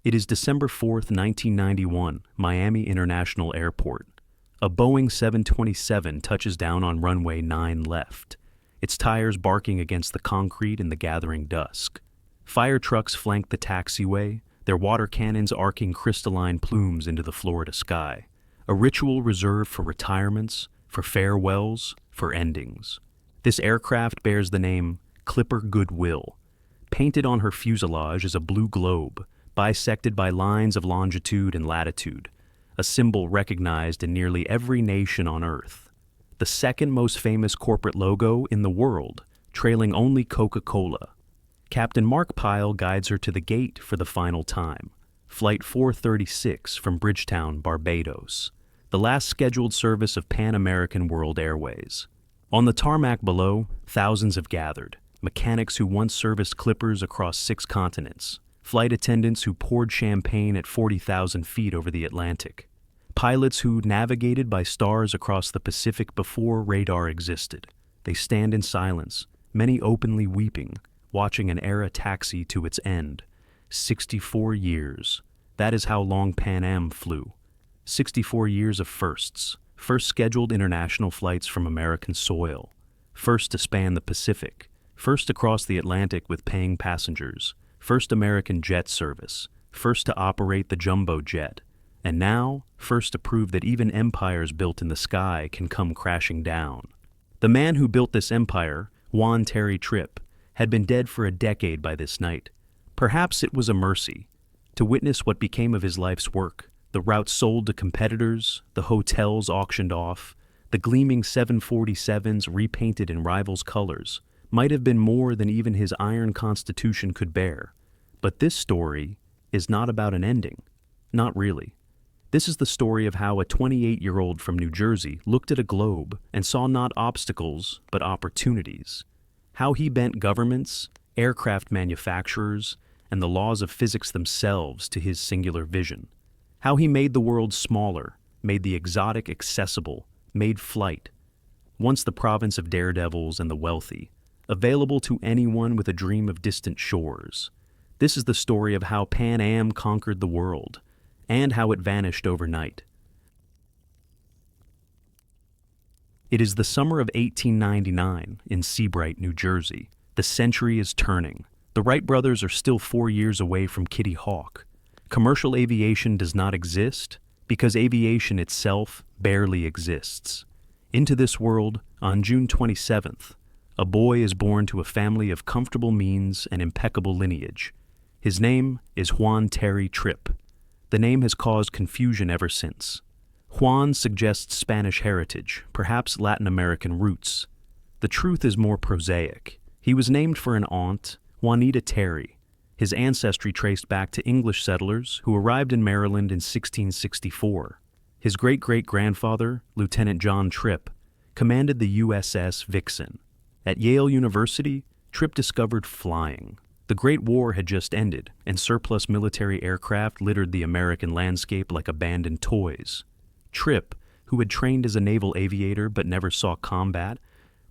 It is December 4th, 1991, Miami International Airport. A Boeing 727 touches down on runway 9 left, its tires barking against the concrete in the gathering dusk. Fire trucks flank the taxiway, their water cannons arcing crystalline plumes into the Florida sky. A ritual reserved for retirements, for farewells, for endings. This aircraft bears the name Clipper Goodwill. Painted on her fuselage is a blue globe, bisected by lines of longitude and latitude, a symbol recognized in nearly every nation on Earth. The second most famous corporate logo in the world, trailing only Coca-Cola. Captain Mark Pyle guides her to the gate for the final time. Flight 436 from Bridgetown, Barbados, the last scheduled service of Pan American World Airways. On the tarmac below, thousands have gathered. Mechanics who once serviced Clippers across 6 continents. Flight attendants who poured champagne at 40,000 feet over the Atlantic. Pilots who navigated by stars across the Pacific before radar existed. They stand in silence, many openly weeping, watching an era taxi to its end. 64 years. That is how long Pan Am flew. 64 years of firsts. First scheduled international flights from American soil. First to span the Pacific. First across the Atlantic with paying passengers. First American jet service, first to operate the jumbo jet, and now first to prove that even empires built in the sky can come crashing down. The man who built this empire, Juan Trippe, had been dead for a decade by this night. Perhaps it was a mercy, to witness what became of his life's work, the routes sold to competitors, the hotels auctioned off, the gleaming 747s repainted in rivals' colors, might have been more than even his iron constitution could bear. But this story is not about an ending. Not really. This is the story of how a 28-year-old from New Jersey looked at a globe and saw not obstacles, but opportunities. How he bent governments, aircraft manufacturers, and the laws of physics themselves to his singular vision. How he made the world smaller, made the exotic accessible, made flight, once the province of daredevils and the wealthy, available to anyone with a dream of distant shores. This is the story of how Pan Am conquered the world, and how it vanished overnight. It is the summer of 1899 in Seabright, New Jersey. The century is turning. The Wright brothers are still 4 years away from Kitty Hawk. Commercial aviation does not exist because aviation itself barely exists. Into this world, on June 27th, a boy is born to a family of comfortable means and impeccable lineage. His name is Juan Trippe. The name has caused confusion ever since. Juan suggests Spanish heritage, perhaps Latin American roots. The truth is more prosaic. He was named for an aunt, Juanita Terry. His ancestry traced back to English settlers who arrived in Maryland in 1664. His great-great-grandfather, Lieutenant John Trippe, commanded the USS Vixen. At Yale University, Trippe discovered flying. The Great War had just ended, and surplus military aircraft littered the American landscape like abandoned toys. Trippe, who had trained as a naval aviator but never saw combat,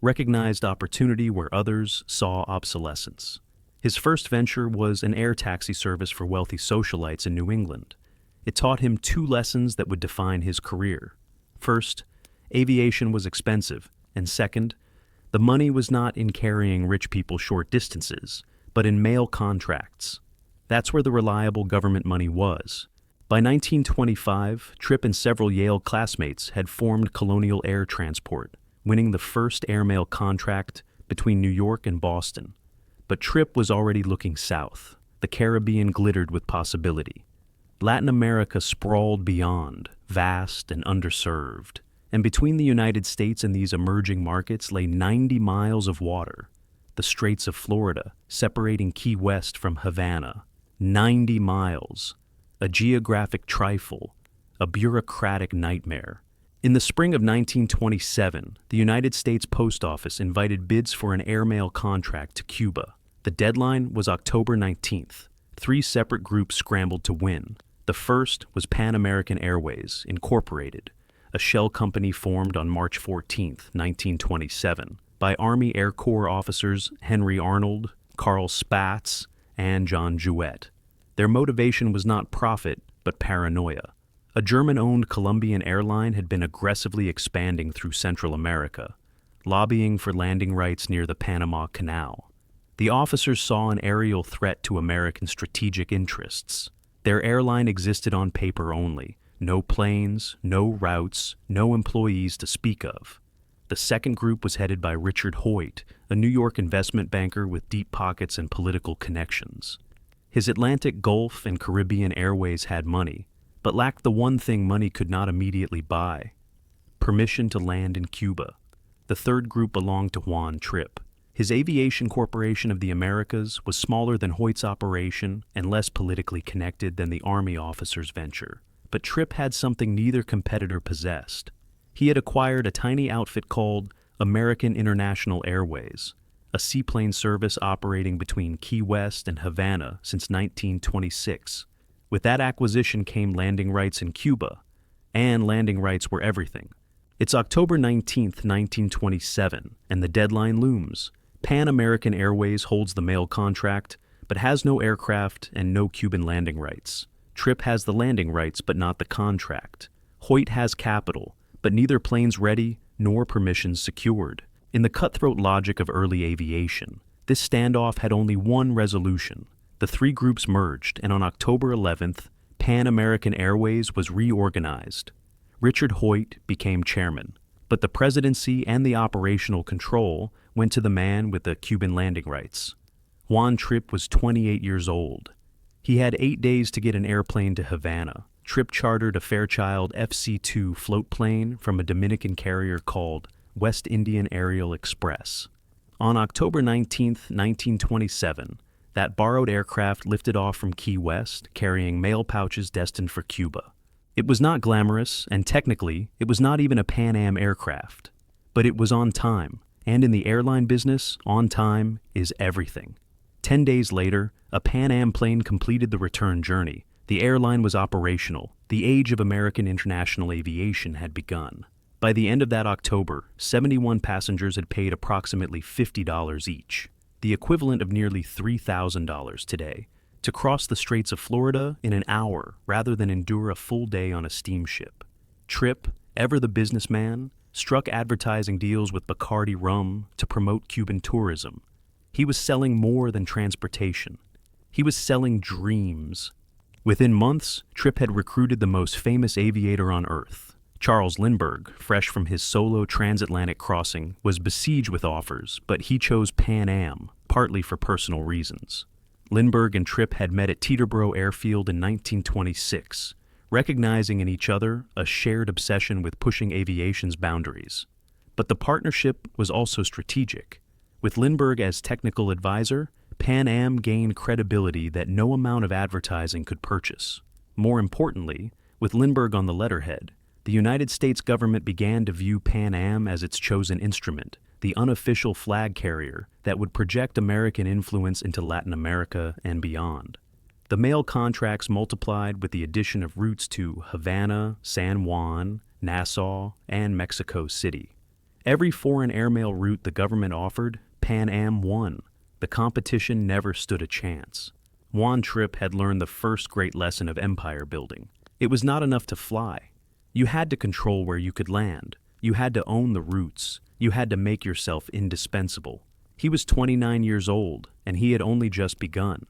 recognized opportunity where others saw obsolescence. His first venture was an air taxi service for wealthy socialites in New England. It taught him 2 lessons that would define his career. First, aviation was expensive, and second, the money was not in carrying rich people short distances, but in mail contracts. That's where the reliable government money was. By 1925, Trippe and several Yale classmates had formed Colonial Air Transport, winning the first airmail contract between New York and Boston. But Trippe was already looking south. The Caribbean glittered with possibility. Latin America sprawled beyond, vast and underserved. And between the United States and these emerging markets lay 90 miles of water. The Straits of Florida, separating Key West from Havana. 90 miles. A geographic trifle. A bureaucratic nightmare. In the spring of 1927, the United States Post Office invited bids for an airmail contract to Cuba. The deadline was October 19th. 3 separate groups scrambled to win. The first was Pan American Airways, Incorporated, a shell company formed on March 14, 1927, by Army Air Corps officers Henry Arnold, Carl Spaatz, and John Jewett. Their motivation was not profit, but paranoia. A German-owned Colombian airline had been aggressively expanding through Central America, lobbying for landing rights near the Panama Canal. The officers saw an aerial threat to American strategic interests. Their airline existed on paper only. No planes, no routes, no employees to speak of. The second group was headed by Richard Hoyt, a New York investment banker with deep pockets and political connections. His Atlantic Gulf and Caribbean Airways had money, but lacked the one thing money could not immediately buy: permission to land in Cuba. The third group belonged to Juan Trippe. His Aviation Corporation of the Americas was smaller than Hoyt's operation and less politically connected than the Army officers' venture. But Trippe had something neither competitor possessed. He had acquired a tiny outfit called American International Airways, a seaplane service operating between Key West and Havana since 1926. With that acquisition came landing rights in Cuba, and landing rights were everything. It's October 19, 1927, and the deadline looms. Pan American Airways holds the mail contract, but has no aircraft and no Cuban landing rights. Trippe has the landing rights, but not the contract. Hoyt has capital, but neither planes ready nor permissions secured. In the cutthroat logic of early aviation, this standoff had only one resolution. The three groups merged, and on October 11th, Pan American Airways was reorganized. Richard Hoyt became chairman, but the presidency and the operational control went to the man with the Cuban landing rights. Juan Trippe was 28 years old. He had 8 days to get an airplane to Havana. Trippe chartered a Fairchild FC-2 float plane from a Dominican carrier called West Indian Aerial Express. On October 19, 1927, that borrowed aircraft lifted off from Key West, carrying mail pouches destined for Cuba. It was not glamorous, and technically, it was not even a Pan Am aircraft. But it was on time, and in the airline business, on time is everything. 10 days later, a Pan Am plane completed the return journey. The airline was operational. The age of American international aviation had begun. By the end of that October, 71 passengers had paid approximately $50 each, the equivalent of nearly $3,000 today, to cross the Straits of Florida in an hour rather than endure a full day on a steamship. Trippe, ever the businessman, struck advertising deals with Bacardi rum to promote Cuban tourism. He was selling more than transportation. He was selling dreams. Within months, Trippe had recruited the most famous aviator on Earth. Charles Lindbergh, fresh from his solo transatlantic crossing, was besieged with offers, but he chose Pan Am, partly for personal reasons. Lindbergh and Trippe had met at Teterboro Airfield in 1926, recognizing in each other a shared obsession with pushing aviation's boundaries. But the partnership was also strategic. With Lindbergh as technical advisor, Pan Am gained credibility that no amount of advertising could purchase. More importantly, with Lindbergh on the letterhead, the United States government began to view Pan Am as its chosen instrument, the unofficial flag carrier that would project American influence into Latin America and beyond. The mail contracts multiplied with the addition of routes to Havana, San Juan, Nassau, and Mexico City. Every foreign airmail route the government offered, Pan Am won. The competition never stood a chance. Juan Trippe had learned the first great lesson of empire building. It was not enough to fly. You had to control where you could land. You had to own the routes. You had to make yourself indispensable. He was 29 years old, and he had only just begun.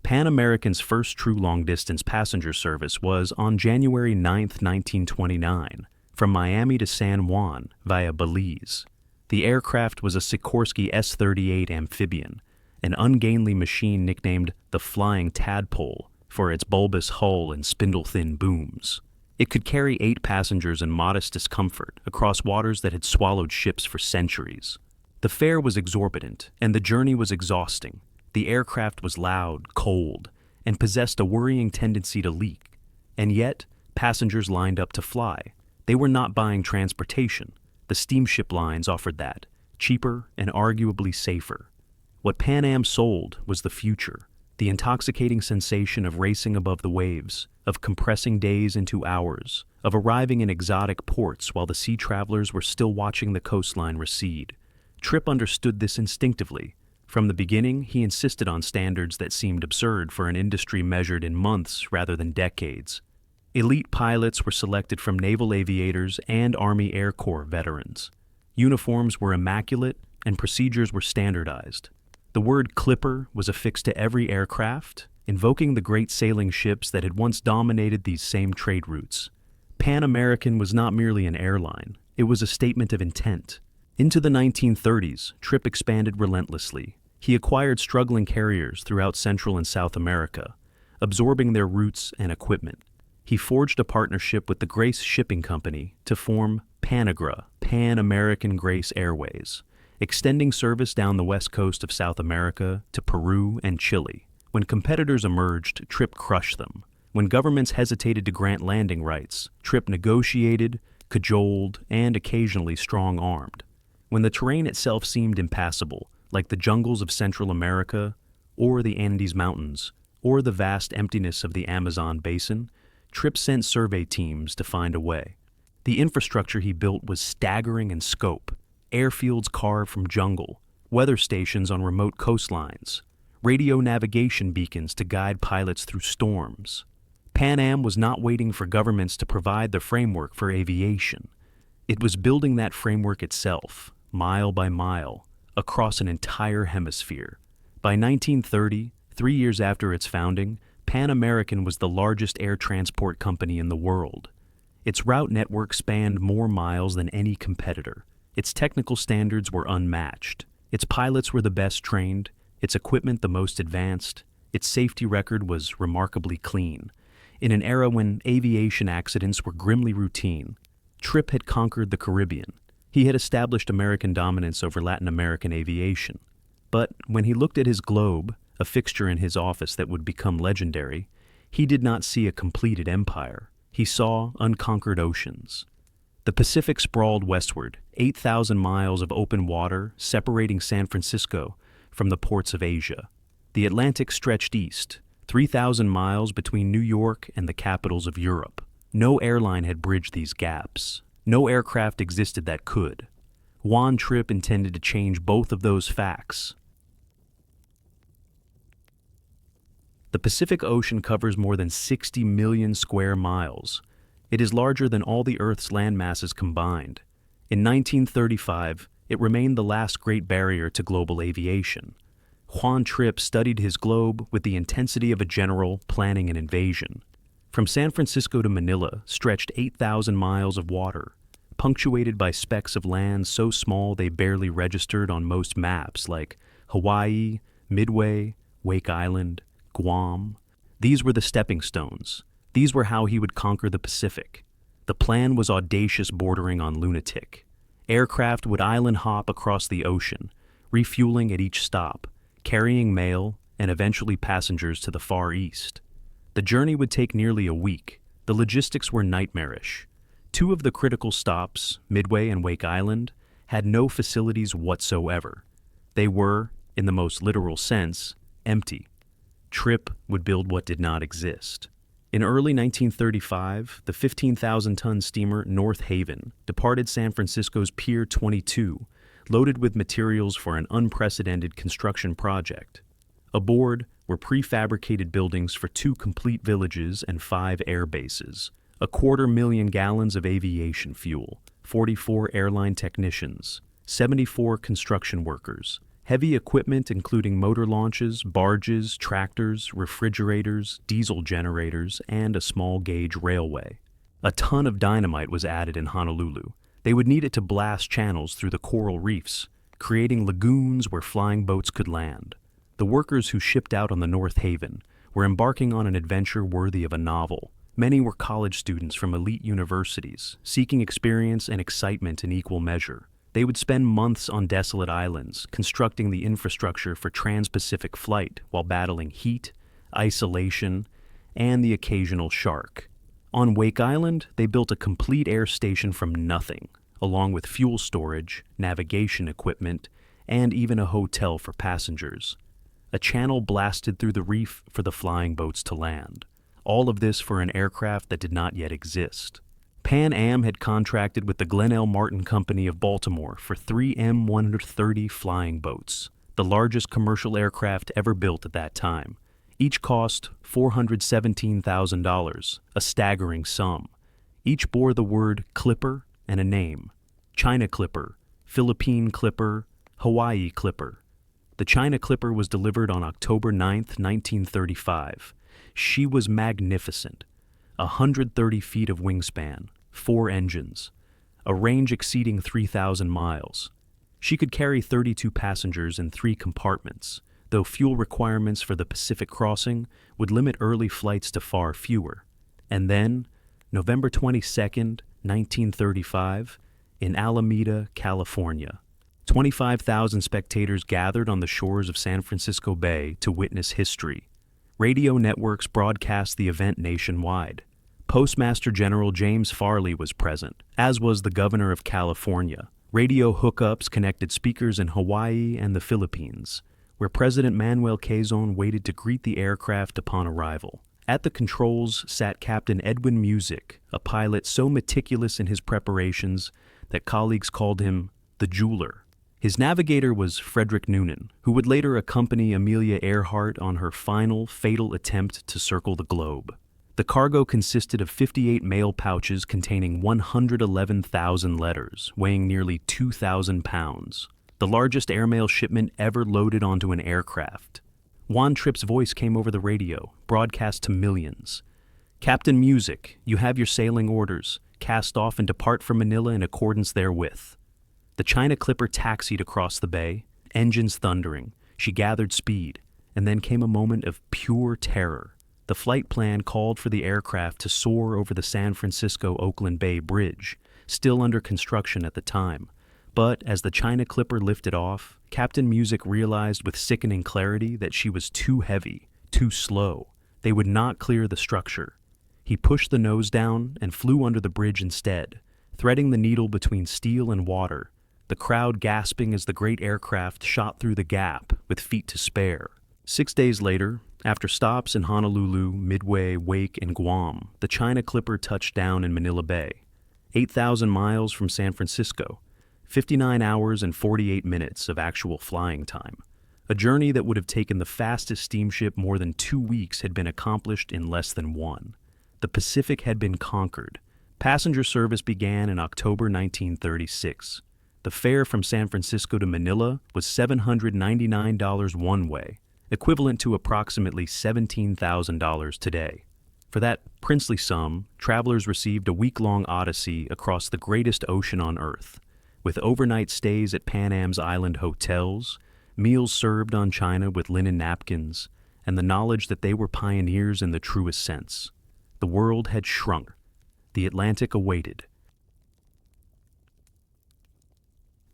Pan American's first true long-distance passenger service was on January 9, 1929, from Miami to San Juan via Belize. The aircraft was a Sikorsky S-38 amphibian, an ungainly machine nicknamed the Flying Tadpole for its bulbous hull and spindle-thin booms. It could carry 8 passengers in modest discomfort across waters that had swallowed ships for centuries. The fare was exorbitant, and the journey was exhausting. The aircraft was loud, cold, and possessed a worrying tendency to leak. And yet, passengers lined up to fly. They were not buying transportation. The steamship lines offered that, cheaper and arguably safer. What Pan Am sold was the future, the intoxicating sensation of racing above the waves, of compressing days into hours, of arriving in exotic ports while the sea travelers were still watching the coastline recede. Trippe understood this instinctively. From the beginning, he insisted on standards that seemed absurd for an industry measured in months rather than decades. Elite pilots were selected from naval aviators and Army Air Corps veterans. Uniforms were immaculate and procedures were standardized. The word Clipper was affixed to every aircraft, invoking the great sailing ships that had once dominated these same trade routes. Pan American was not merely an airline, it was a statement of intent. Into the 1930s, Trippe expanded relentlessly. He acquired struggling carriers throughout Central and South America, absorbing their routes and equipment. He forged a partnership with the Grace Shipping Company to form Panagra, Pan American Grace Airways, extending service down the west coast of South America to Peru and Chile. When competitors emerged, Trippe crushed them. When governments hesitated to grant landing rights, Trippe negotiated, cajoled, and occasionally strong-armed. When the terrain itself seemed impassable, like the jungles of Central America, or the Andes Mountains, or the vast emptiness of the Amazon basin, Trippe sent survey teams to find a way. The infrastructure he built was staggering in scope: airfields carved from jungle, weather stations on remote coastlines, radio navigation beacons to guide pilots through storms. Pan Am was not waiting for governments to provide the framework for aviation. It was building that framework itself, mile by mile, across an entire hemisphere. By 1930, 3 years after its founding, Pan American was the largest air transport company in the world. Its route network spanned more miles than any competitor. Its technical standards were unmatched. Its pilots were the best trained, its equipment the most advanced, its safety record was remarkably clean. In an era when aviation accidents were grimly routine, Trippe had conquered the Caribbean. He had established American dominance over Latin American aviation. But when he looked at his globe, a fixture in his office that would become legendary, he did not see a completed empire. He saw unconquered oceans. The Pacific sprawled westward, 8,000 miles of open water separating San Francisco from the ports of Asia. The Atlantic stretched east, 3,000 miles between New York and the capitals of Europe. No airline had bridged these gaps. No aircraft existed that could. Juan Trippe intended to change both of those facts. The Pacific Ocean covers more than 60 million square miles. It is larger than all the Earth's land masses combined. In 1935, it remained the last great barrier to global aviation. Juan Trippe studied his globe with the intensity of a general planning an invasion. From San Francisco to Manila stretched 8,000 miles of water, punctuated by specks of land so small they barely registered on most maps, like Hawaii, Midway, Wake Island, Guam. These were the stepping stones. These were how he would conquer the Pacific. The plan was audacious, bordering on lunatic. Aircraft would island hop across the ocean, refueling at each stop, carrying mail and eventually passengers to the Far East. The journey would take nearly a week. The logistics were nightmarish. Two of the critical stops, Midway and Wake Island, had no facilities whatsoever. They were, in the most literal sense, empty. Trippe would build what did not exist. In early 1935, the 15,000-ton steamer North Haven departed San Francisco's Pier 22, loaded with materials for an unprecedented construction project. Aboard were prefabricated buildings for 2 complete villages and 5 air bases, 250,000 gallons of aviation fuel, 44 airline technicians, 74 construction workers, heavy equipment including motor launches, barges, tractors, refrigerators, diesel generators, and a small-gauge railway. A ton of dynamite was added in Honolulu. They would need it to blast channels through the coral reefs, creating lagoons where flying boats could land. The workers who shipped out on the North Haven were embarking on an adventure worthy of a novel. Many were college students from elite universities, seeking experience and excitement in equal measure. They would spend months on desolate islands, constructing the infrastructure for trans-Pacific flight while battling heat, isolation, and the occasional shark. On Wake Island, they built a complete air station from nothing, along with fuel storage, navigation equipment, and even a hotel for passengers. A channel blasted through the reef for the flying boats to land. All of this for an aircraft that did not yet exist. Pan Am had contracted with the Glenn L. Martin Company of Baltimore for 3 M-130 flying boats. the largest commercial aircraft ever built at that time. Each cost $417,000, a staggering sum. Each bore the word Clipper and a name: China Clipper, Philippine Clipper, Hawaii Clipper. The China Clipper was delivered on October 9, 1935. She was magnificent. 130 feet of wingspan, 4 engines, a range exceeding 3,000 miles. She could carry 32 passengers in 3 compartments, though fuel requirements for the Pacific crossing would limit early flights to far fewer. And then, November 22, 1935, in Alameda, California, 25,000 spectators gathered on the shores of San Francisco Bay to witness history. Radio networks broadcast the event nationwide. Postmaster General James Farley was present, as was the Governor of California. Radio hookups connected speakers in Hawaii and the Philippines, where President Manuel Quezon waited to greet the aircraft upon arrival. At the controls sat Captain Edwin Musick, a pilot so meticulous in his preparations that colleagues called him the jeweler. His navigator was Frederick Noonan, who would later accompany Amelia Earhart on her final, fatal attempt to circle the globe. The cargo consisted of 58 mail pouches containing 111,000 letters, weighing nearly 2,000 pounds, the largest airmail shipment ever loaded onto an aircraft. Juan Trippe's voice came over the radio, broadcast to millions. "Captain Musick, you have your sailing orders. Cast off and depart for Manila in accordance therewith." The China Clipper taxied across the bay, engines thundering. She gathered speed, and then came a moment of pure terror. The flight plan called for the aircraft to soar over the San Francisco-Oakland Bay Bridge, still under construction at the time. But as the China Clipper lifted off, Captain Musick realized with sickening clarity that she was too heavy, too slow. They would not clear the structure. He pushed the nose down and flew under the bridge instead, threading the needle between steel and water, the crowd gasping as the great aircraft shot through the gap with feet to spare. 6 days later, after stops in Honolulu, Midway, Wake, and Guam, the China Clipper touched down in Manila Bay, 8,000 miles from San Francisco, 59 hours and 48 minutes of actual flying time. A journey that would have taken the fastest steamship more than 2 weeks had been accomplished in less than 1. The Pacific had been conquered. Passenger service began in October 1936. The fare from San Francisco to Manila was $799 one way, equivalent to approximately $17,000 today. For that princely sum, travelers received a week-long odyssey across the greatest ocean on Earth, with overnight stays at Pan Am's island hotels, meals served on china with linen napkins, and the knowledge that they were pioneers in the truest sense. The world had shrunk. The Atlantic awaited.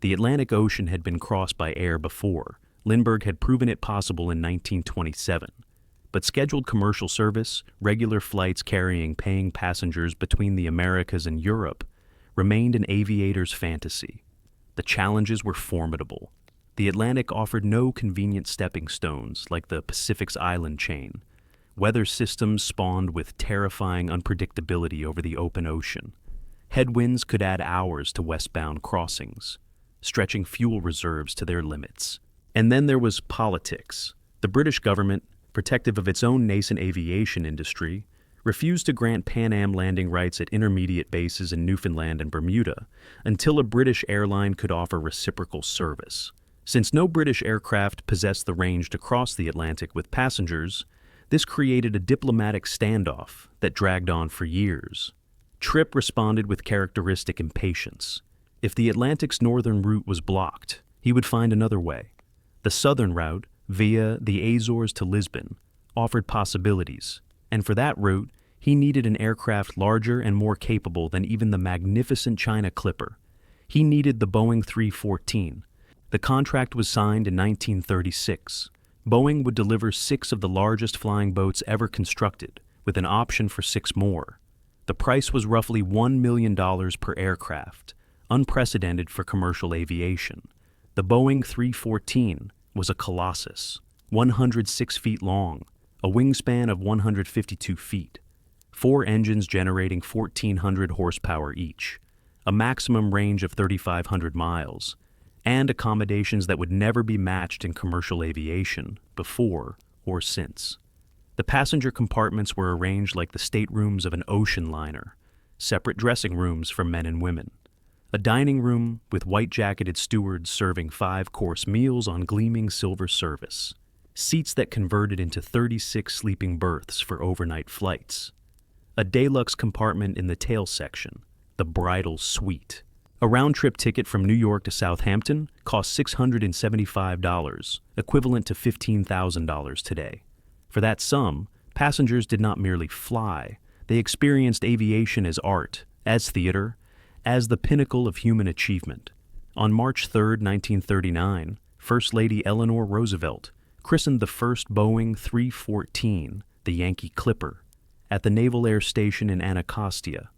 The Atlantic Ocean had been crossed by air before. Lindbergh had proven it possible in 1927. But scheduled commercial service, regular flights carrying paying passengers between the Americas and Europe, remained an aviator's fantasy. The challenges were formidable. The Atlantic offered no convenient stepping stones like the Pacific's island chain. Weather systems spawned with terrifying unpredictability over the open ocean. Headwinds could add hours to westbound crossings, stretching fuel reserves to their limits. And then there was politics. The British government, protective of its own nascent aviation industry, refused to grant Pan Am landing rights at intermediate bases in Newfoundland and Bermuda until a British airline could offer reciprocal service. Since no British aircraft possessed the range to cross the Atlantic with passengers, this created a diplomatic standoff that dragged on for years. Trippe responded with characteristic impatience. If the Atlantic's northern route was blocked, he would find another way. The southern route, via the Azores to Lisbon, offered possibilities, and for that route, he needed an aircraft larger and more capable than even the magnificent China Clipper. He needed the Boeing 314. The contract was signed in 1936. Boeing would deliver 6 of the largest flying boats ever constructed, with an option for 6 more. The price was roughly $1 million per aircraft, unprecedented for commercial aviation. The Boeing 314 was a colossus, 106 feet long, a wingspan of 152 feet, 4 engines generating 1,400 horsepower each, a maximum range of 3,500 miles, and accommodations that would never be matched in commercial aviation before or since. The passenger compartments were arranged like the staterooms of an ocean liner, separate dressing rooms for men and women, a dining room with white-jacketed stewards serving 5-course meals on gleaming silver service, seats that converted into 36 sleeping berths for overnight flights, a deluxe compartment in the tail section, the bridal suite. A round-trip ticket from New York to Southampton cost $675, equivalent to $15,000 today. For that sum, passengers did not merely fly, they experienced aviation as art, as theater, as the pinnacle of human achievement. On March 3, 1939, First Lady Eleanor Roosevelt christened the first Boeing 314, the Yankee Clipper, at the Naval Air Station in Anacostia.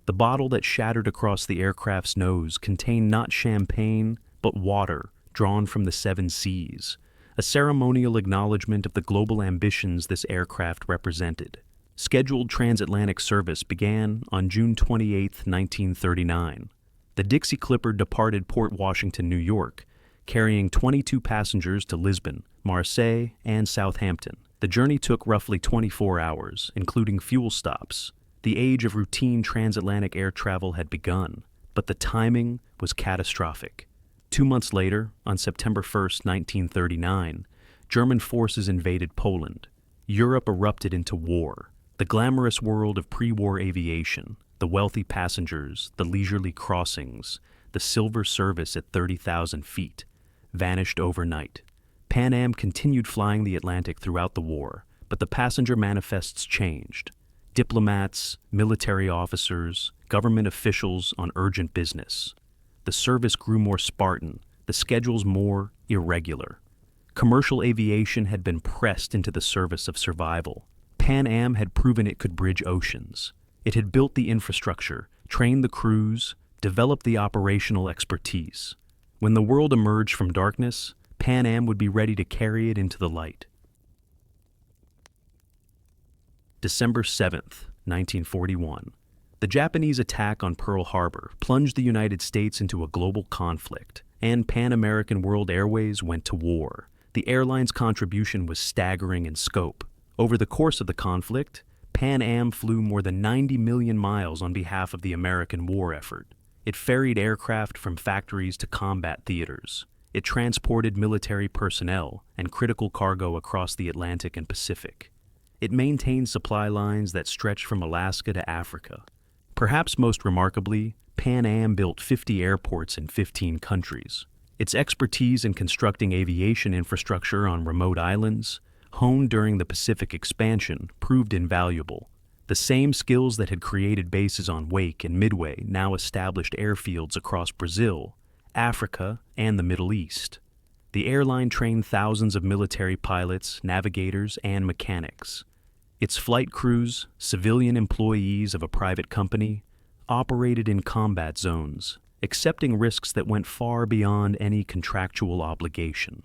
The bottle that shattered across the aircraft's nose contained not champagne, but water drawn from the 7 seas, a ceremonial acknowledgement of the global ambitions this aircraft represented. Scheduled transatlantic service began on June 28, 1939. The Dixie Clipper departed Port Washington, New York, carrying 22 passengers to Lisbon, Marseille, and Southampton. The journey took roughly 24 hours, including fuel stops. The age of routine transatlantic air travel had begun, but the timing was catastrophic. 2 months later, on September 1, 1939, German forces invaded Poland. Europe erupted into war. The glamorous world of pre-war aviation, the wealthy passengers, the leisurely crossings, the silver service at 30,000 feet, vanished overnight. Pan Am continued flying the Atlantic throughout the war, but the passenger manifests changed. Diplomats, military officers, government officials on urgent business. The service grew more Spartan, the schedules more irregular. Commercial aviation had been pressed into the service of survival. Pan Am had proven it could bridge oceans. It had built the infrastructure, trained the crews, developed the operational expertise. When the world emerged from darkness, Pan Am would be ready to carry it into the light. December 7th, 1941. The Japanese attack on Pearl Harbor plunged the United States into a global conflict, and Pan American World Airways went to war. The airline's contribution was staggering in scope. Over the course of the conflict, Pan Am flew more than 90 million miles on behalf of the American war effort. It ferried aircraft from factories to combat theaters. It transported military personnel and critical cargo across the Atlantic and Pacific. It maintained supply lines that stretched from Alaska to Africa. Perhaps most remarkably, Pan Am built 50 airports in 15 countries. Its expertise in constructing aviation infrastructure on remote islands, honed during the Pacific expansion, proved invaluable. The same skills that had created bases on Wake and Midway now established airfields across Brazil, Africa, and the Middle East. The airline trained thousands of military pilots, navigators, and mechanics. Its flight crews, civilian employees of a private company, operated in combat zones, accepting risks that went far beyond any contractual obligation.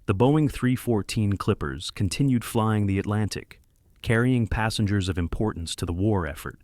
The Boeing 314 Clippers continued flying the Atlantic, carrying passengers of importance to the war effort.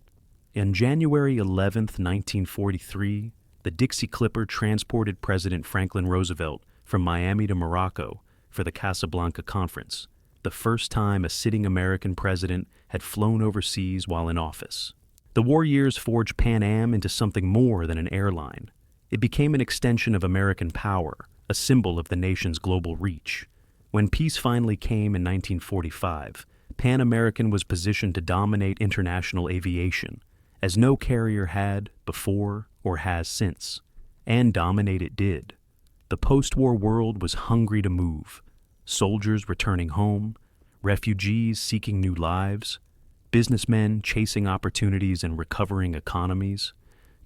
On January 11, 1943, the Dixie Clipper transported President Franklin Roosevelt from Miami to Morocco for the Casablanca Conference, the first time a sitting American president had flown overseas while in office. The war years forged Pan Am into something more than an airline. It became an extension of American power, a symbol of the nation's global reach. When peace finally came in 1945, Pan American was positioned to dominate international aviation, as no carrier had before or has since, and dominate it did. The post-war world was hungry to move. Soldiers returning home, refugees seeking new lives, businessmen chasing opportunities in recovering economies,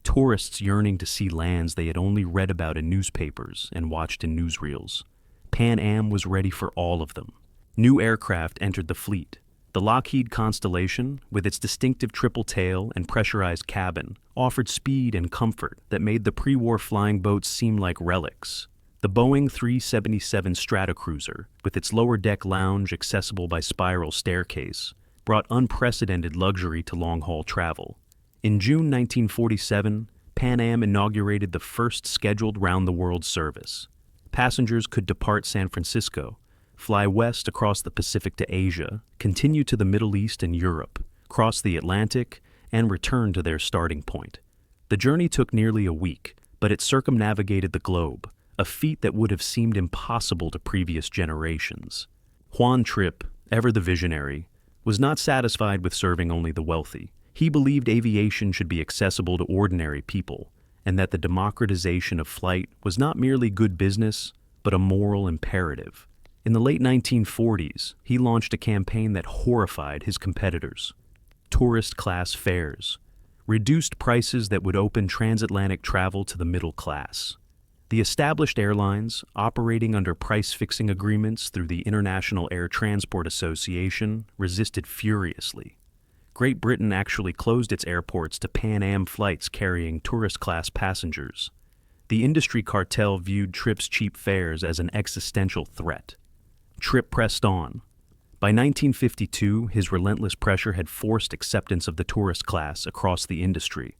tourists yearning to see lands they had only read about in newspapers and watched in newsreels. Pan Am was ready for all of them. New aircraft entered the fleet. The Lockheed Constellation, with its distinctive triple tail and pressurized cabin, offered speed and comfort that made the pre-war flying boats seem like relics. The Boeing 377 Stratocruiser, with its lower-deck lounge accessible by spiral staircase, brought unprecedented luxury to long-haul travel. In June 1947, Pan Am inaugurated the first scheduled round-the-world service. Passengers could depart San Francisco, fly west across the Pacific to Asia, continue to the Middle East and Europe, cross the Atlantic, and return to their starting point. The journey took nearly a week, but it circumnavigated the globe, a feat that would have seemed impossible to previous generations. Juan Trippe, ever the visionary, was not satisfied with serving only the wealthy. He believed aviation should be accessible to ordinary people, and that the democratization of flight was not merely good business, but a moral imperative. In the late 1940s, he launched a campaign that horrified his competitors. Tourist-class fares, reduced prices that would open transatlantic travel to the middle class. The established airlines, operating under price-fixing agreements through the International Air Transport Association, resisted furiously. Great Britain actually closed its airports to Pan Am flights carrying tourist-class passengers. The industry cartel viewed Trippe's cheap fares as an existential threat. Trippe pressed on. By 1952, his relentless pressure had forced acceptance of the tourist class across the industry.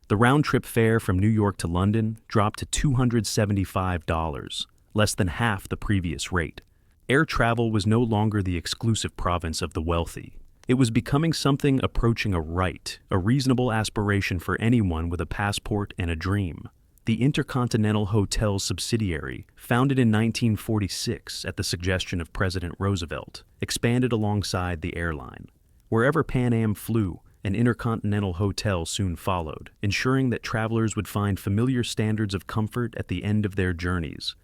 The round-trip fare from New York to London dropped to $275, less than half the previous rate. Air travel was no longer the exclusive province of the wealthy. It was becoming something approaching a right, a reasonable aspiration for anyone with a passport and a dream. The Intercontinental Hotels subsidiary, founded in 1946 at the suggestion of President Roosevelt, expanded alongside the airline. Wherever Pan Am flew, an Intercontinental Hotel soon followed, ensuring that travelers would find familiar standards of comfort at the end of their journeys.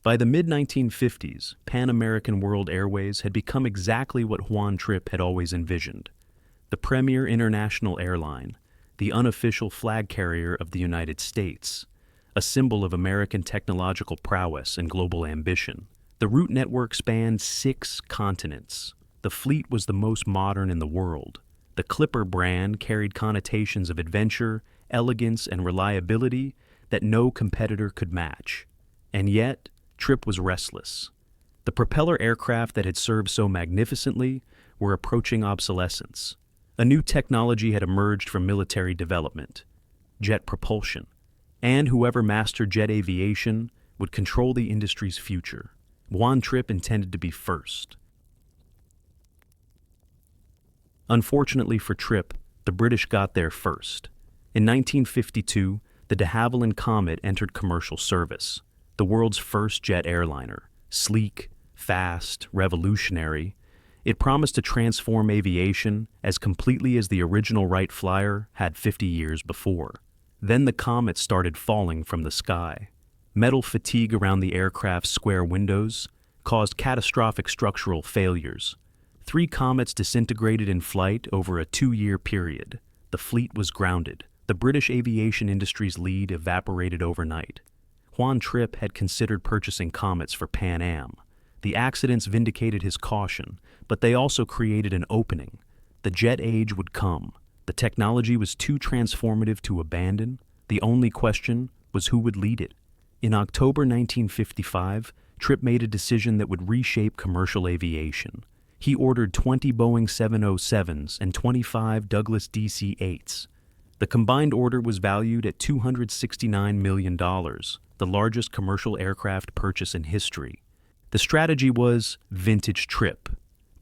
By the mid-1950s, Pan American World Airways had become exactly what Juan Trippe had always envisioned: the premier international airline, the unofficial flag carrier of the United States, a symbol of American technological prowess and global ambition. The route network spanned 6 continents. The fleet was the most modern in the world. The Clipper brand carried connotations of adventure, elegance, and reliability that no competitor could match. And yet, Trippe was restless. The propeller aircraft that had served so magnificently were approaching obsolescence. A new technology had emerged from military development: jet propulsion. And whoever mastered jet aviation would control the industry's future. Juan Trippe intended to be first. Unfortunately for Trippe, the British got there first. In 1952, the de Havilland Comet entered commercial service, the world's first jet airliner. Sleek, fast, revolutionary, it promised to transform aviation as completely as the original Wright Flyer had 50 years before. Then the Comet started falling from the sky. Metal fatigue around the aircraft's square windows caused catastrophic structural failures. 3 Comets disintegrated in flight over a 2-year period. The fleet was grounded. The British aviation industry's lead evaporated overnight. Juan Trippe had considered purchasing Comets for Pan Am. The accidents vindicated his caution, but they also created an opening. The jet age would come. The technology was too transformative to abandon. The only question was who would lead it. In October 1955, Trippe made a decision that would reshape commercial aviation. He ordered 20 Boeing 707s and 25 Douglas DC-8s. The combined order was valued at $269 million, the largest commercial aircraft purchase in history. The strategy was vintage Trippe.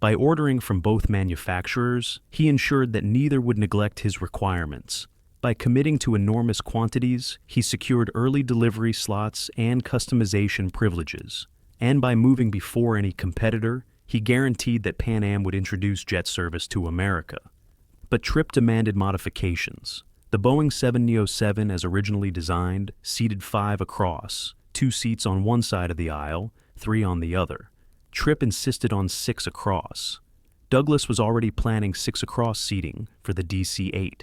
By ordering from both manufacturers, he ensured that neither would neglect his requirements. By committing to enormous quantities, he secured early delivery slots and customization privileges. And by moving before any competitor, he guaranteed that Pan Am would introduce jet service to America. But Trippe demanded modifications. The Boeing 707, as originally designed, seated 5 across, 2 seats on one side of the aisle, 3 on the other. Trippe insisted on 6 across. Douglas was already planning 6 across seating for the DC-8.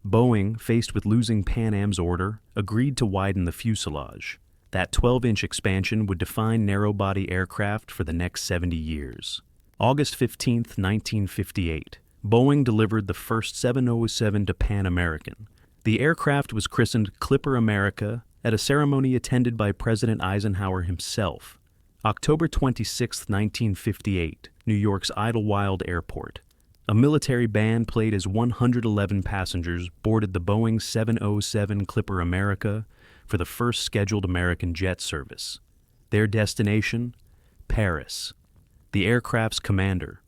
Boeing, faced with losing Pan Am's order, agreed to widen the fuselage. That 12-inch expansion would define narrow-body aircraft for the next 70 years. August 15, 1958, Boeing delivered the first 707 to Pan American. The aircraft was christened Clipper America at a ceremony attended by President Eisenhower himself. October 26, 1958, New York's Idlewild Airport. A military band played as 111 passengers boarded the Boeing 707 Clipper America for the first scheduled American jet service. Their destination? Paris. The aircraft's commander,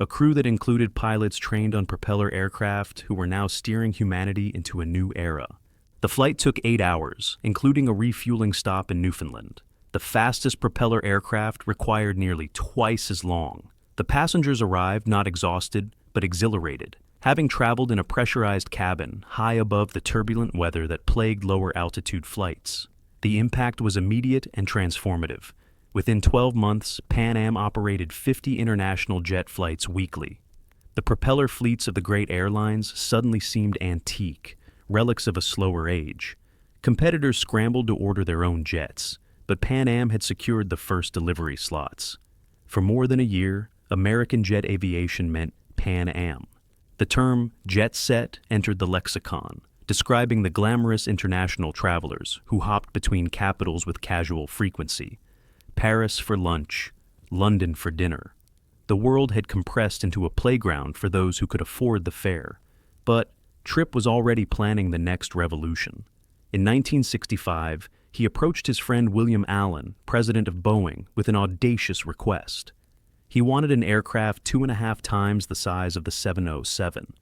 a crew that included pilots trained on propeller aircraft who were now steering humanity into a new era. The flight took 8 hours, including a refueling stop in Newfoundland. The fastest propeller aircraft required nearly twice as long. The passengers arrived not exhausted, but exhilarated, having traveled in a pressurized cabin high above the turbulent weather that plagued lower altitude flights. The impact was immediate and transformative. Within 12 months, Pan Am operated 50 international jet flights weekly. The propeller fleets of the great airlines suddenly seemed antique, relics of a slower age. Competitors scrambled to order their own jets, but Pan Am had secured the first delivery slots. For more than a year, American jet aviation meant Pan Am. The term jet set entered the lexicon, describing the glamorous international travelers who hopped between capitals with casual frequency. Paris for lunch, London for dinner. The world had compressed into a playground for those who could afford the fare. But Trippe was already planning the next revolution. In 1965, he approached his friend William Allen, president of Boeing, with an audacious request. He wanted an aircraft 2.5 times the size of the 707,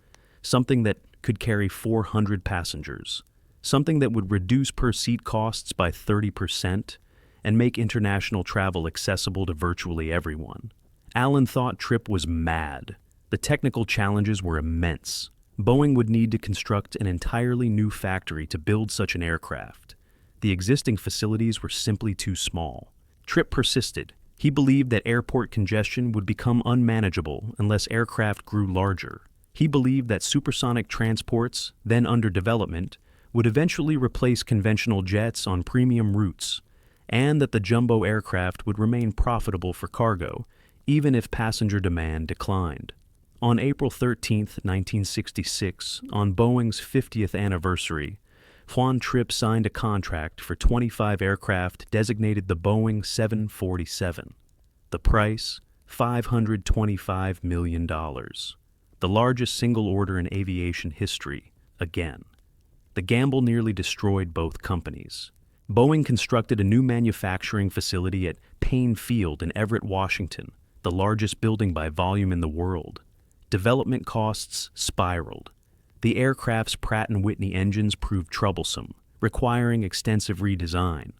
something that could carry 400 passengers, something that would reduce per-seat costs by 30%, and make international travel accessible to virtually everyone. Allen thought Trippe was mad. The technical challenges were immense. Boeing would need to construct an entirely new factory to build such an aircraft. The existing facilities were simply too small. Trippe persisted. He believed that airport congestion would become unmanageable unless aircraft grew larger. He believed that supersonic transports, then under development, would eventually replace conventional jets on premium routes, and that the jumbo aircraft would remain profitable for cargo, even if passenger demand declined. On April 13, 1966, on Boeing's 50th anniversary, Juan Trippe signed a contract for 25 aircraft designated the Boeing 747. The price, $525 million. The largest single order in aviation history, again. The gamble nearly destroyed both companies. Boeing constructed a new manufacturing facility at Payne Field in Everett, Washington, the largest building by volume in the world. Development costs spiraled. The aircraft's Pratt & Whitney engines proved troublesome, requiring extensive redesign.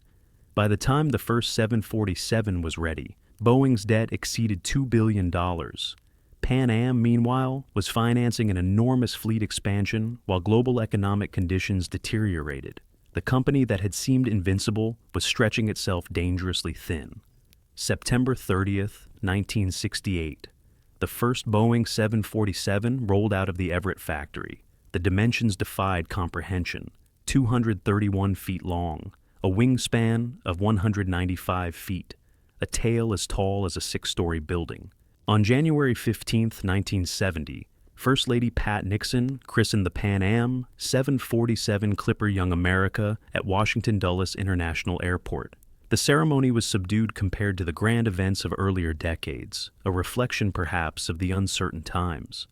By the time the first 747 was ready, Boeing's debt exceeded $2 billion. Pan Am, meanwhile, was financing an enormous fleet expansion while global economic conditions deteriorated. The company that had seemed invincible was stretching itself dangerously thin. September 30th, 1968. The first Boeing 747 rolled out of the Everett factory. The dimensions defied comprehension. 231 feet long, a wingspan of 195 feet, a tail as tall as a 6-story building. On January 15, 1970, First Lady Pat Nixon christened the Pan Am 747 Clipper Young America at Washington Dulles International Airport. The ceremony was subdued compared to the grand events of earlier decades, a reflection perhaps of the uncertain times.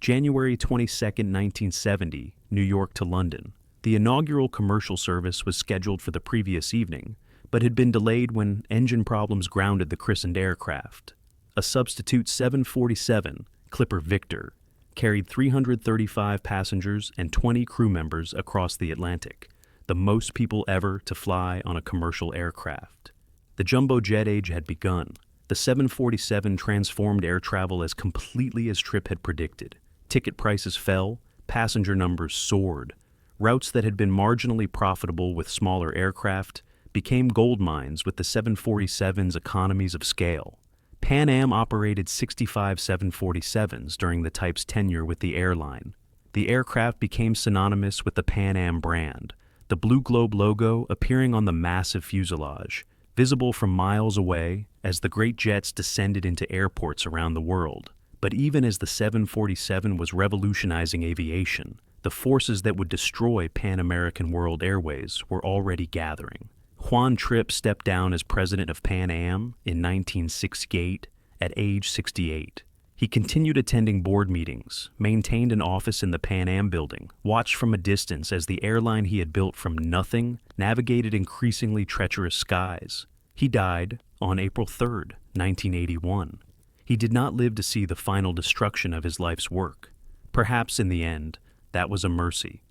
January 22, 1970, New York to London. The inaugural commercial service was scheduled for the previous evening, but had been delayed when engine problems grounded the christened aircraft. A substitute 747, Clipper Victor, carried 335 passengers and 20 crew members across the Atlantic, the most people ever to fly on a commercial aircraft. The jumbo jet age had begun. The 747 transformed air travel as completely as Trippe had predicted. Ticket prices fell, passenger numbers soared. Routes that had been marginally profitable with smaller aircraft became gold mines with the 747's economies of scale. Pan Am operated 65 747s during the type's tenure with the airline. The aircraft became synonymous with the Pan Am brand, the blue globe logo appearing on the massive fuselage, visible from miles away as the great jets descended into airports around the world. But even as the 747 was revolutionizing aviation, the forces that would destroy Pan American World Airways were already gathering. Juan Trippe stepped down as president of Pan Am in 1968 at age 68. He continued attending board meetings, maintained an office in the Pan Am building, watched from a distance as the airline he had built from nothing navigated increasingly treacherous skies. He died on April 3rd, 1981. He did not live to see the final destruction of his life's work. Perhaps in the end, that was a mercy.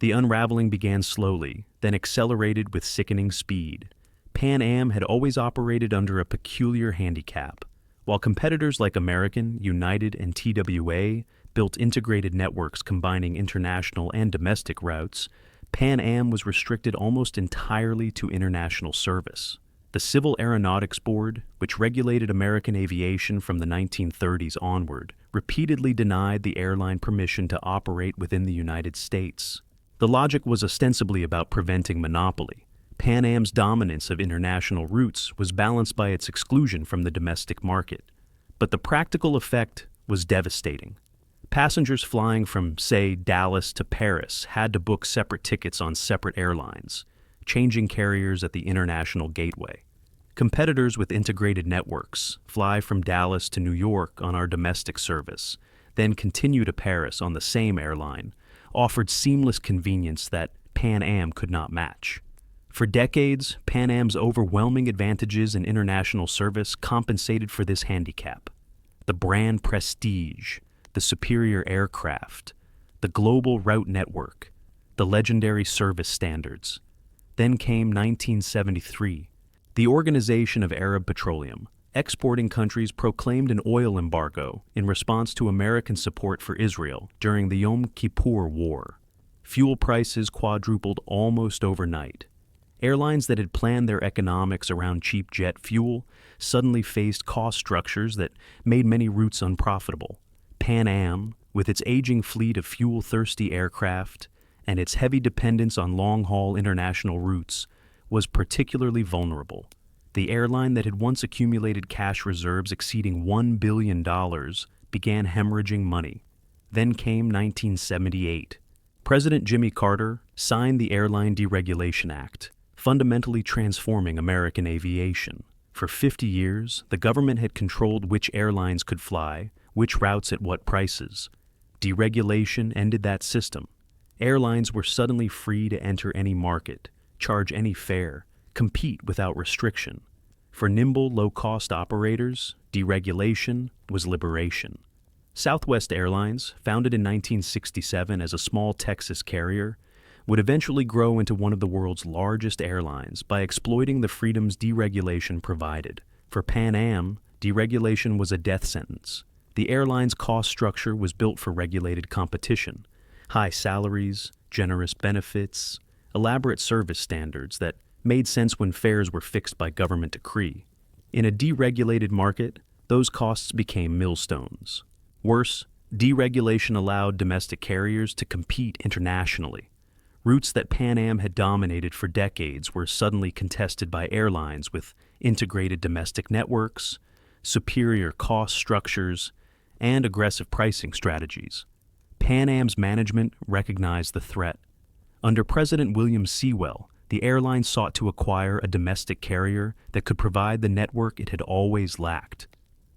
The unraveling began slowly, then accelerated with sickening speed. Pan Am had always operated under a peculiar handicap. While competitors like American, United, and TWA built integrated networks combining international and domestic routes, Pan Am was restricted almost entirely to international service. The Civil Aeronautics Board, which regulated American aviation from the 1930s onward, repeatedly denied the airline permission to operate within the United States. The logic was ostensibly about preventing monopoly. Pan Am's dominance of international routes was balanced by its exclusion from the domestic market. But the practical effect was devastating. Passengers flying from, say, Dallas to Paris had to book separate tickets on separate airlines, changing carriers at the international gateway. Competitors with integrated networks fly from Dallas to New York on our domestic service, then continue to Paris on the same airline, offered seamless convenience that Pan Am could not match. For decades, Pan Am's overwhelming advantages in international service compensated for this handicap. The brand prestige, the superior aircraft, the global route network, the legendary service standards. Then came 1973. The Organization of Arab Petroleum. Exporting countries proclaimed an oil embargo in response to American support for Israel during the Yom Kippur War. Fuel prices quadrupled almost overnight. Airlines that had planned their economics around cheap jet fuel suddenly faced cost structures that made many routes unprofitable. Pan Am, with its aging fleet of fuel-thirsty aircraft and its heavy dependence on long-haul international routes, was particularly vulnerable. The airline that had once accumulated cash reserves exceeding $1 billion began hemorrhaging money. Then came 1978. President Jimmy Carter signed the Airline Deregulation Act, fundamentally transforming American aviation. For 50 years, the government had controlled which airlines could fly, which routes at what prices. Deregulation ended that system. Airlines were suddenly free to enter any market, charge any fare, compete without restriction. For nimble, low-cost operators, deregulation was liberation. Southwest Airlines, founded in 1967 as a small Texas carrier, would eventually grow into one of the world's largest airlines by exploiting the freedoms deregulation provided. For Pan Am, deregulation was a death sentence. The airline's cost structure was built for regulated competition. High salaries, generous benefits, elaborate service standards that made sense when fares were fixed by government decree. In a deregulated market, those costs became millstones. Worse, deregulation allowed domestic carriers to compete internationally. Routes that Pan Am had dominated for decades were suddenly contested by airlines with integrated domestic networks, superior cost structures, and aggressive pricing strategies. Pan Am's management recognized the threat. Under President William Sewell, the airline sought to acquire a domestic carrier that could provide the network it had always lacked.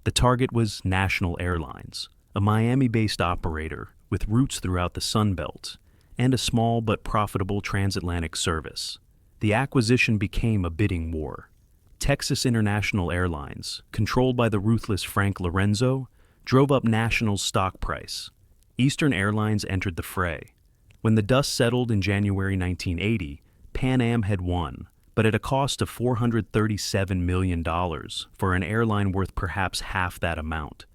The target was National Airlines, a Miami-based operator with roots throughout the Sun Belt, and a small but profitable transatlantic service. The acquisition became a bidding war. Texas International Airlines, controlled by the ruthless Frank Lorenzo, drove up National's stock price. Eastern Airlines entered the fray. When the dust settled in January 1980, Pan Am had won, but at a cost of $437 million for an airline worth perhaps half that amount.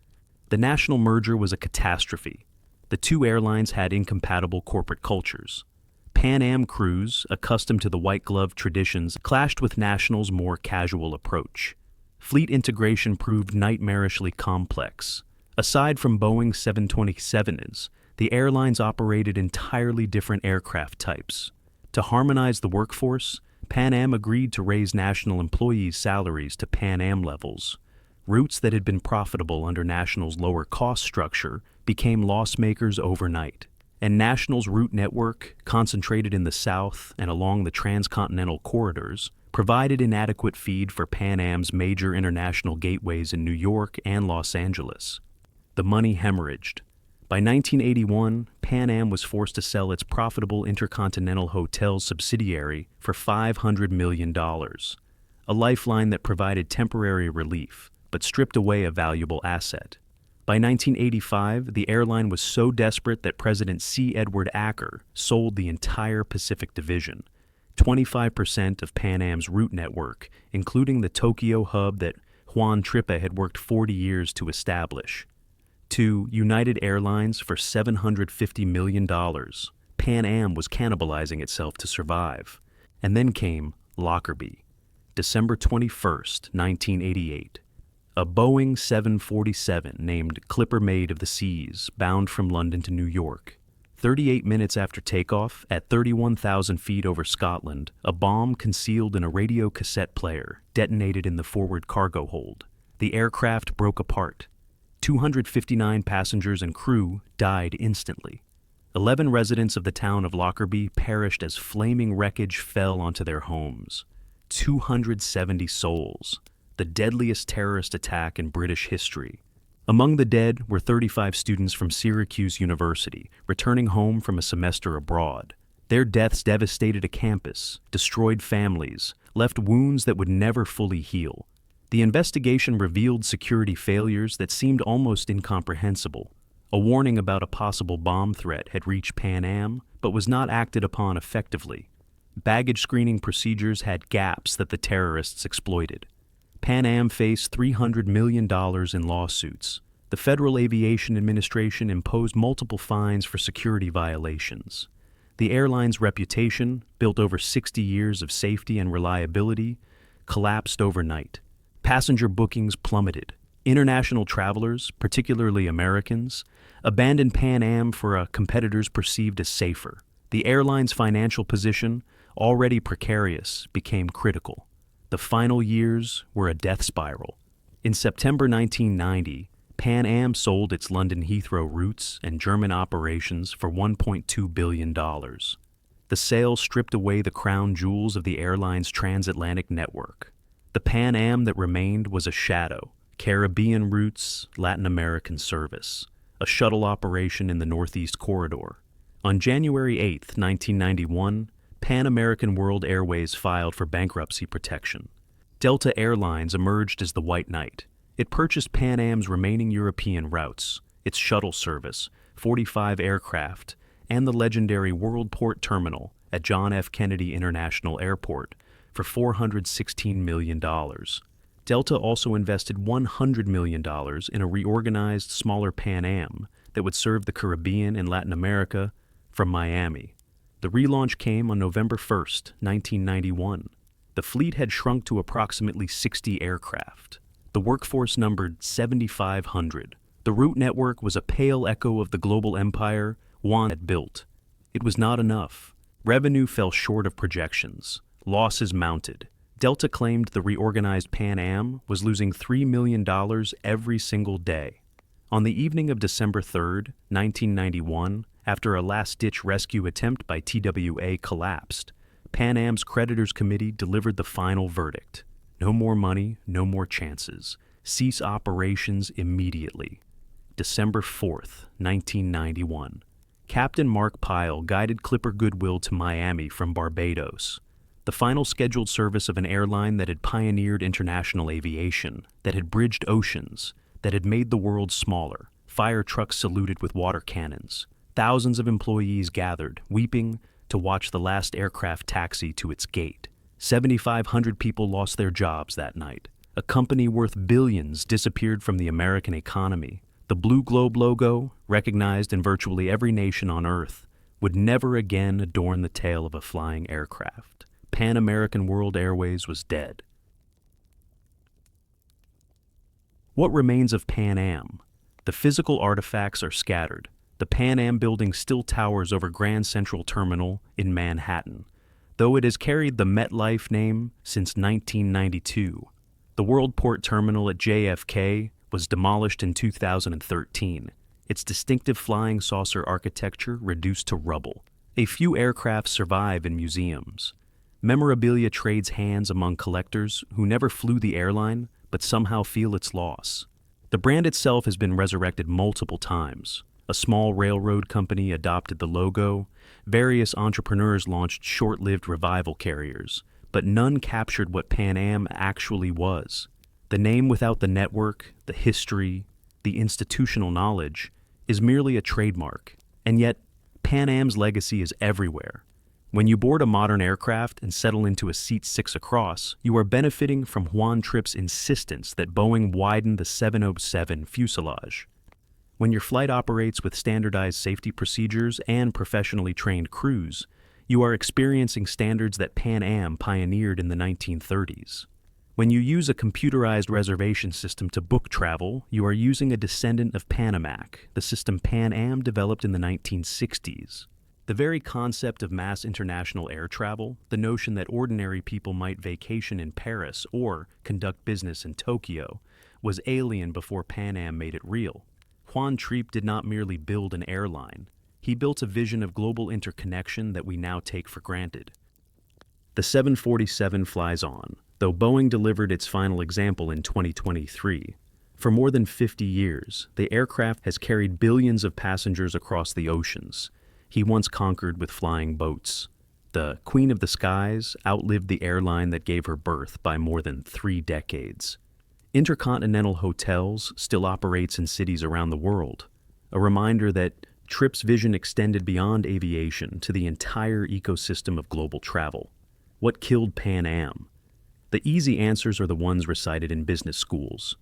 The National merger was a catastrophe. The two airlines had incompatible corporate cultures. Pan Am crews, accustomed to the white-glove traditions, clashed with National's more casual approach. Fleet integration proved nightmarishly complex. Aside from Boeing 727s, the airlines operated entirely different aircraft types. To harmonize the workforce, Pan Am agreed to raise National employees' salaries to Pan Am levels. Routes that had been profitable under National's lower cost structure became loss-makers overnight, and National's route network, concentrated in the south and along the transcontinental corridors, provided inadequate feed for Pan Am's major international gateways in New York and Los Angeles. The money hemorrhaged. By 1981, Pan Am was forced to sell its profitable Intercontinental Hotels subsidiary for $500 million, a lifeline that provided temporary relief but stripped away a valuable asset. By 1985, the airline was so desperate that President C. Edward Acker sold the entire Pacific Division, 25% of Pan Am's route network, including the Tokyo hub that Juan Trippe had worked 40 years to establish, to United Airlines for $750 million. Pan Am was cannibalizing itself to survive. And then came Lockerbie, December 21st, 1988. A Boeing 747 named Clipper Maid of the Seas, bound from London to New York. 38 minutes after takeoff, at 31,000 feet over Scotland, a bomb concealed in a radio cassette player detonated in the forward cargo hold. The aircraft broke apart. 259 passengers and crew died instantly. 11 residents of the town of Lockerbie perished as flaming wreckage fell onto their homes. 270 souls. The deadliest terrorist attack in British history. Among the dead were 35 students from Syracuse University, returning home from a semester abroad. Their deaths devastated a campus, destroyed families, left wounds that would never fully heal. The investigation revealed security failures that seemed almost incomprehensible. A warning about a possible bomb threat had reached Pan Am, but was not acted upon effectively. Baggage screening procedures had gaps that the terrorists exploited. Pan Am faced $300 million in lawsuits. The Federal Aviation Administration imposed multiple fines for security violations. The airline's reputation, built over 60 years of safety and reliability, collapsed overnight. Passenger bookings plummeted. International travelers, particularly Americans, abandoned Pan Am for a competitors perceived as safer. The airline's financial position, already precarious, became critical. The final years were a death spiral. In September 1990, Pan Am sold its London Heathrow routes and German operations for $1.2 billion. The sale stripped away the crown jewels of the airline's transatlantic network. The Pan Am that remained was a shadow: Caribbean routes, Latin American service, a shuttle operation in the Northeast Corridor. On January 8, 1991, Pan American World Airways filed for bankruptcy protection. Delta Airlines emerged as the White Knight. It purchased Pan Am's remaining European routes, its shuttle service, 45 aircraft, and the legendary Worldport Terminal at John F. Kennedy International Airport for $416 million. Delta also invested $100 million in a reorganized, smaller Pan Am that would serve the Caribbean and Latin America from Miami. The relaunch came on November 1, 1991. The fleet had shrunk to approximately 60 aircraft. The workforce numbered 7,500. The route network was a pale echo of the global empire Juan had built. It was not enough. Revenue fell short of projections. Losses mounted. Delta claimed the reorganized Pan Am was losing $3 million every single day. On the evening of December 3, 1991, after a last-ditch rescue attempt by TWA collapsed, Pan Am's creditors committee delivered the final verdict. No more money, no more chances. Cease operations immediately. December 4th, 1991. Captain Mark Pyle guided Clipper Goodwill to Miami from Barbados, the final scheduled service of an airline that had pioneered international aviation, that had bridged oceans, that had made the world smaller. Fire trucks saluted with water cannons. Thousands of employees gathered, weeping, to watch the last aircraft taxi to its gate. 7,500 people lost their jobs that night. A company worth billions disappeared from the American economy. The Blue Globe logo, recognized in virtually every nation on Earth, would never again adorn the tail of a flying aircraft. Pan American World Airways was dead. What remains of Pan Am? The physical artifacts are scattered. The Pan Am building still towers over Grand Central Terminal in Manhattan, though it has carried the MetLife name since 1992. The Worldport Terminal at JFK was demolished in 2013, its distinctive flying saucer architecture reduced to rubble. A few aircraft survive in museums. Memorabilia trades hands among collectors who never flew the airline but somehow feel its loss. The brand itself has been resurrected multiple times. A small railroad company adopted the logo. Various entrepreneurs launched short-lived revival carriers, but none captured what Pan Am actually was. The name without the network, the history, the institutional knowledge, is merely a trademark. And yet, Pan Am's legacy is everywhere. When you board a modern aircraft and settle into a seat 6 across, you are benefiting from Juan Trippe's insistence that Boeing widen the 707 fuselage. When your flight operates with standardized safety procedures and professionally trained crews, you are experiencing standards that Pan Am pioneered in the 1930s. When you use a computerized reservation system to book travel, you are using a descendant of Panamac, the system Pan Am developed in the 1960s. The very concept of mass international air travel, the notion that ordinary people might vacation in Paris or conduct business in Tokyo, was alien before Pan Am made it real. Juan Trippe did not merely build an airline. He built a vision of global interconnection that we now take for granted. The 747 flies on, though Boeing delivered its final example in 2023. For more than 50 years, the aircraft has carried billions of passengers across the oceans. He once conquered with flying boats. The Queen of the Skies outlived the airline that gave her birth by more than 3 decades. Intercontinental Hotels still operates in cities around the world, a reminder that Trippe's vision extended beyond aviation to the entire ecosystem of global travel. What killed Pan Am? The easy answers are the ones recited in business schools.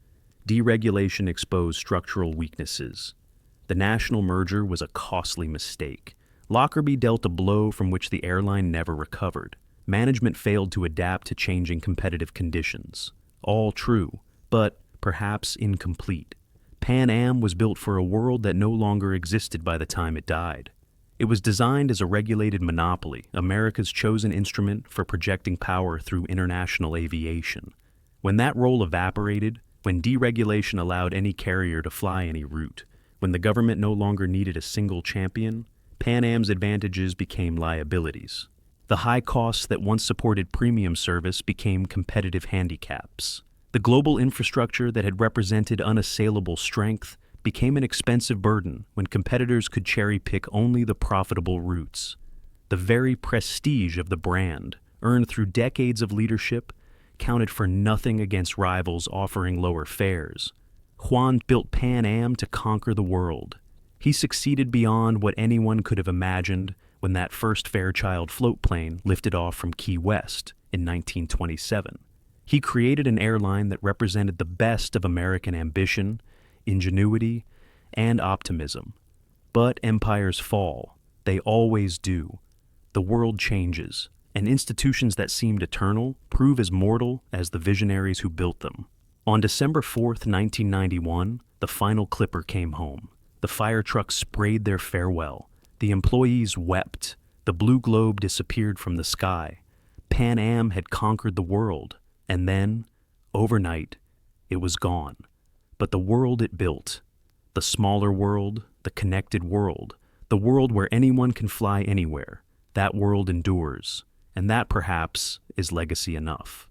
Deregulation exposed structural weaknesses. The national merger was a costly mistake. Lockerbie dealt a blow from which the airline never recovered. Management failed to adapt to changing competitive conditions. All true, but perhaps incomplete. Pan Am was built for a world that no longer existed by the time it died. It was designed as a regulated monopoly, America's chosen instrument for projecting power through international aviation. When that role evaporated, when deregulation allowed any carrier to fly any route, when the government no longer needed a single champion, Pan Am's advantages became liabilities. The high costs that once supported premium service became competitive handicaps. The global infrastructure that had represented unassailable strength became an expensive burden when competitors could cherry-pick only the profitable routes. The very prestige of the brand, earned through decades of leadership, counted for nothing against rivals offering lower fares. Juan built Pan Am to conquer the world. He succeeded beyond what anyone could have imagined when that first Fairchild floatplane lifted off from Key West in 1927. He created an airline that represented the best of American ambition, ingenuity, and optimism. But empires fall. They always do. The world changes, and institutions that seemed eternal prove as mortal as the visionaries who built them. On December 4th, 1991, the final Clipper came home. The fire trucks sprayed their farewell. The employees wept. The blue globe disappeared from the sky. Pan Am had conquered the world, and then, overnight, it was gone. But the world it built, the smaller world, the connected world, the world where anyone can fly anywhere, that world endures, and that perhaps is legacy enough.